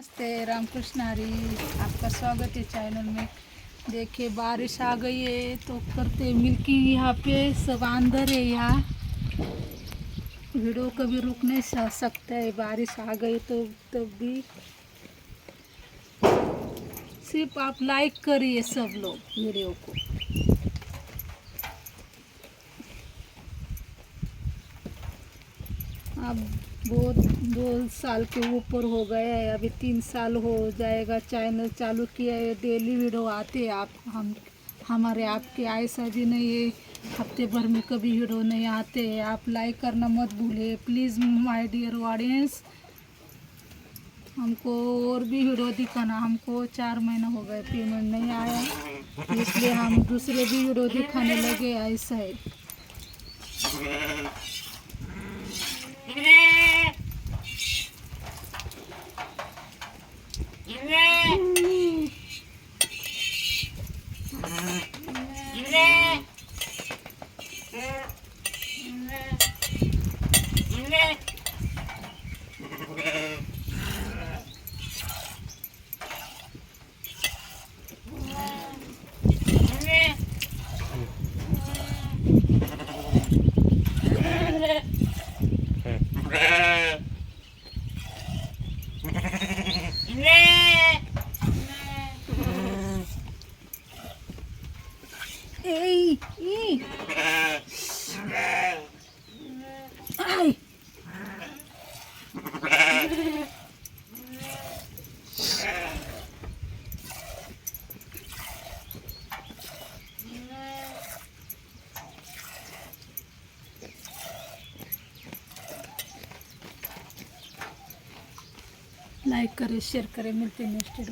नमस्ते, रामकृष्ण हरी। आपका स्वागत है चैनल में। देखिए बारिश आ गई है तो करते मिल्की यहाँ पे सब अंदर है। यहाँ वीडियो कभी रुक नहीं सकता है, बारिश आ गई तो तब भी सिर्फ आप लाइक करिए सब लोग वीडियो को। अब बहुत 2 साल के ऊपर हो गया है, अभी 3 साल हो जाएगा चैनल चालू किया है। डेली वीडियो आते हैं आप हमारे आपके ऐसा भी नहीं है हफ्ते भर में कभी वीडियो नहीं आते हैं। आप लाइक करना मत भूलिए प्लीज़ माय डियर ऑडियंस। हमको और भी वीडियो दिखाना, हमको 4 महीना हो गए पेमेंट नहीं आया, इसलिए हम दूसरे भी वीडियो दिखाने लगे। ऐसा है Ei, ei. Ai. लाइक करें, शेयर करें, मिलते हैं नेक्स्ट वीडियो।